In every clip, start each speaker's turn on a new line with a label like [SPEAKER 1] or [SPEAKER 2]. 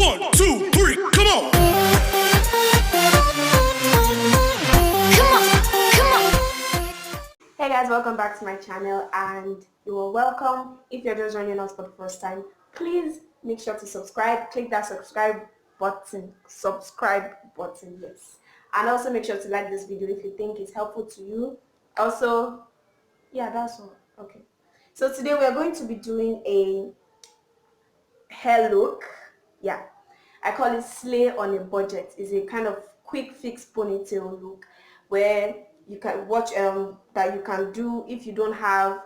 [SPEAKER 1] 1, 2, 3, come on.
[SPEAKER 2] Hey guys, welcome back to my channel, and you are welcome. If you're just joining us for the first time, please make sure to subscribe. Click that subscribe button, yes, and also make sure to like this video if you think it's helpful to you. Also, yeah, that's all. Okay, so today we are going to be doing a hair look. Yeah, I call it slay on a budget. It's a kind of quick fix ponytail look where you can watch that you can do if you don't have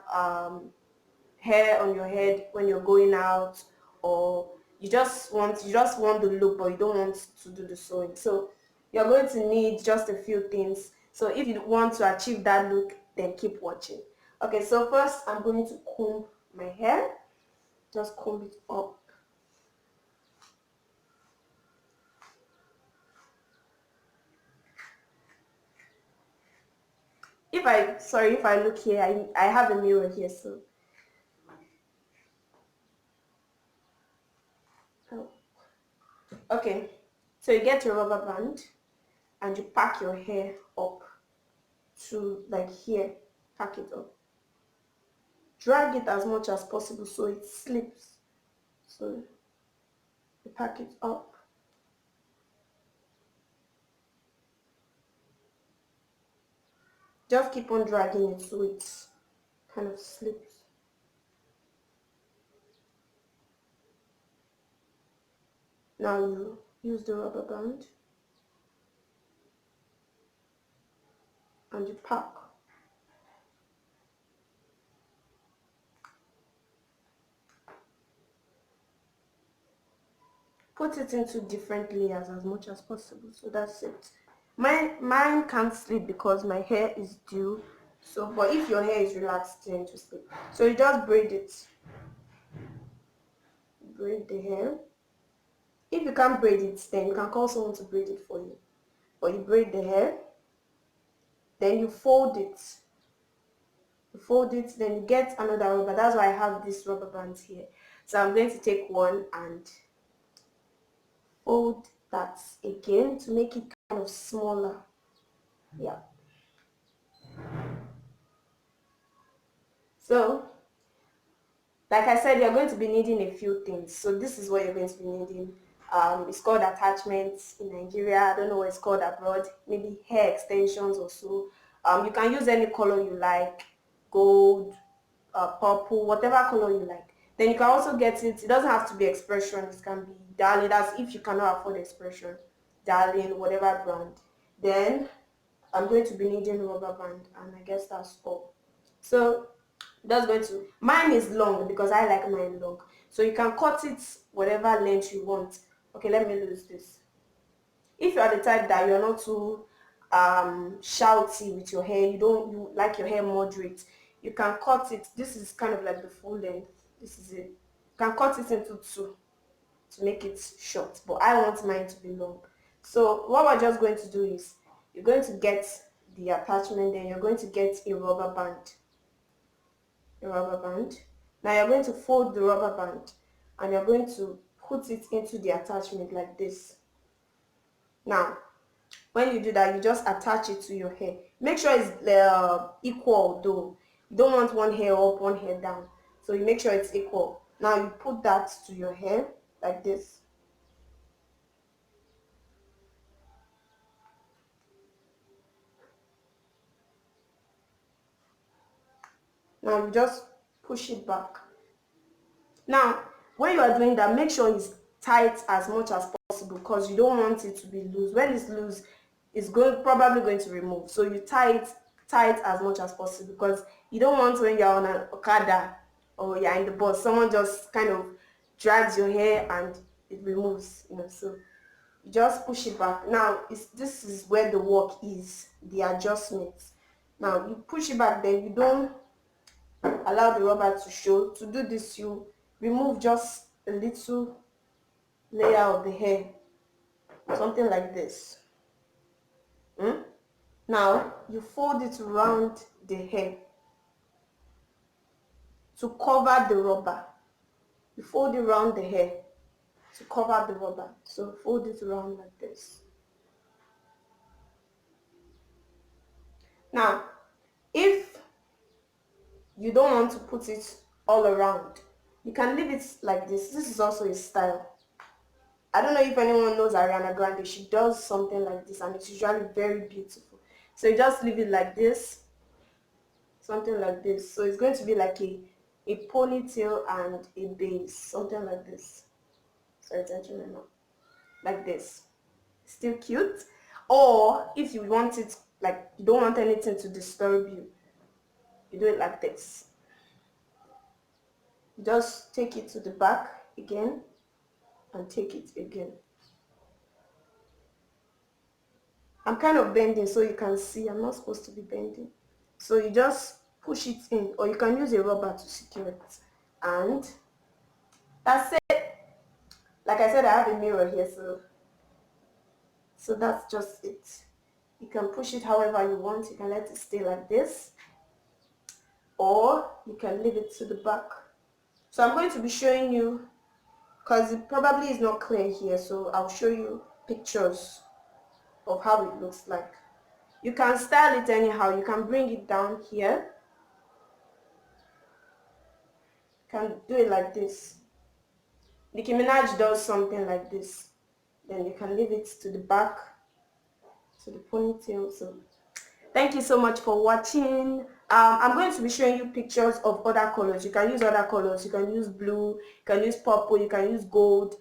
[SPEAKER 2] hair on your head when you're going out, or you just want the look but you don't want to do the sewing. So you're going to need just a few things. So if you want to achieve that look, then keep watching. Okay, so first I'm going to comb my hair. Just comb it up. If I look here, I have a mirror here, so oh. Okay, so you get your rubber band and you pack your hair up to like here. Pack it up, drag it as much as possible so it slips. So you pack it up, just keep on dragging it so it kind of slips. Now you use the rubber band and you pack. Put it into different layers as much as possible. So that's it. Mine can't sleep because my hair is due. So, but if your hair is relaxed, then to sleep. So you just braid it. Braid the hair. If you can't braid it, then you can call someone to braid it for you. But you braid the hair, then you fold it. You fold it, then you get another rubber. That's why I have this rubber band here. So I'm going to take one and fold that again to make it kind of smaller. Yeah. So like I said, you're going to be needing a few things. So this is what you're going to be needing. It's called attachments in Nigeria. I don't know what it's called abroad. Maybe hair extensions or so. You can use any color you like, gold, purple, whatever color you like. Then you can also get it. It doesn't have to be expression. It can be darling. That's if you cannot afford expression, darling, whatever brand. Then I'm going to be needing rubber band, and I guess that's all. So that's going to, mine is long because I like mine long, so you can cut it whatever length you want. Okay, let me lose this. If you are the type that you're not too shouty with your hair, you like your hair moderate, you can cut it. This is kind of like the full length. This is it. You can cut it into two to make it short, but I want mine to be long. So what we're just going to do is you're going to get the attachment, then you're going to get a rubber band. Now you're going to fold the rubber band and you're going to put it into the attachment like this. Now when you do that, you just attach it to your hair. Make sure it's equal though. You don't want one hair up, one hair down, so you make sure it's equal. Now you put that to your hair like this. Now you just push it back. Now when you are doing that, make sure it's tight as much as possible because you don't want it to be loose. When it's loose, it's probably going to remove. So you tie it tight as much as possible because you don't want when you're on an Okada or you're in the bus, someone just kind of drags your hair and it removes, so you just push it back. Now this is where the work is, the adjustments. Now you push it back, then you don't allow the rubber to show. To do this, you remove just a little layer of the hair, something like this. Now you fold it around the hair to cover the rubber. You fold it around the hair to cover the rubber. So fold it around like this. Now, if you don't want to put it all around, you can leave it like this. This is also a style. I don't know if anyone knows Ariana Grande. She does something like this and it's usually very beautiful. So you just leave it like this, something like this. So it's going to be like a ponytail and a base, something like this. Sorry, attention now. Like this. Still cute. Or if you want it, like you don't want anything to disturb you, you do it like this. Just take it to the back again and take it again. I'm kind of bending so you can see I'm not supposed to be bending. So you just push it in, or you can use a rubber to secure it. And that's it. Like I said, I have a mirror here, so that's just it. You can push it however you want. You can let it stay like this, or you can leave it to the back. So I'm going to be showing you, because it probably is not clear here, so I'll show you pictures of how it looks like. You can style it anyhow. You can bring it down here. You can do it like this. Nicki Minaj does something like this. Then you can leave it to the back, to the ponytail. So thank you so much for watching. I'm going to be showing you pictures of other colors. You can use other colors. You can use blue, you can use purple, you can use gold,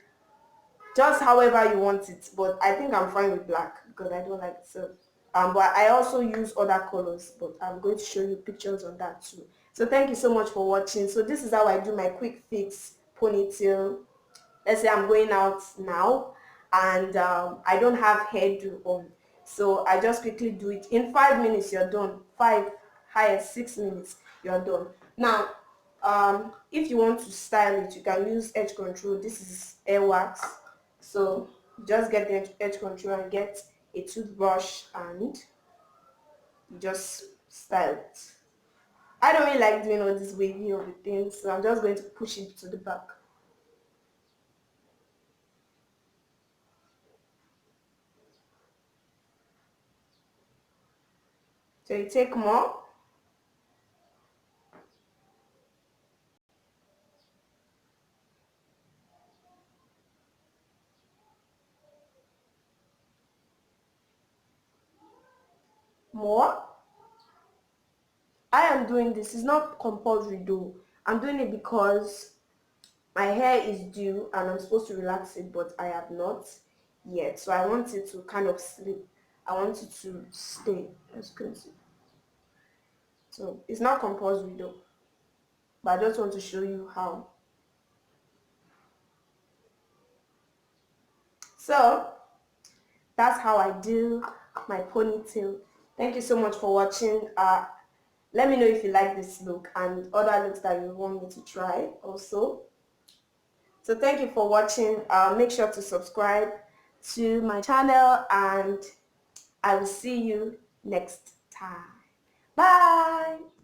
[SPEAKER 2] just however you want it. But I think I'm fine with black because I don't like it. So but I also use other colors, but I'm going to show you pictures on that too. So thank you so much for watching. So this is how I do my quick fix ponytail. Let's say I'm going out now and I don't have hairdo on, so I just quickly do it. In 5 minutes you're done. 5, highest 6 minutes you're done. Now if you want to style it, you can use edge control. This is hair wax, so just get the edge control and get a toothbrush and you just style it. I don't really like doing all this wavy of the things, so I'm just going to push it to the back. So you take more. More. I am doing this. It's not compulsory though. I'm doing it because my hair is due and I'm supposed to relax it, but I have not yet. So I want it to kind of sleep. I want it to stay. As you can see. So it's not compulsory though. But I just want to show you how. So that's how I do my ponytail. Thank you so much for watching. Let me know if you like this look and other looks that you want me to try also. So thank you for watching. Make sure to subscribe to my channel and I will see you next time. Bye!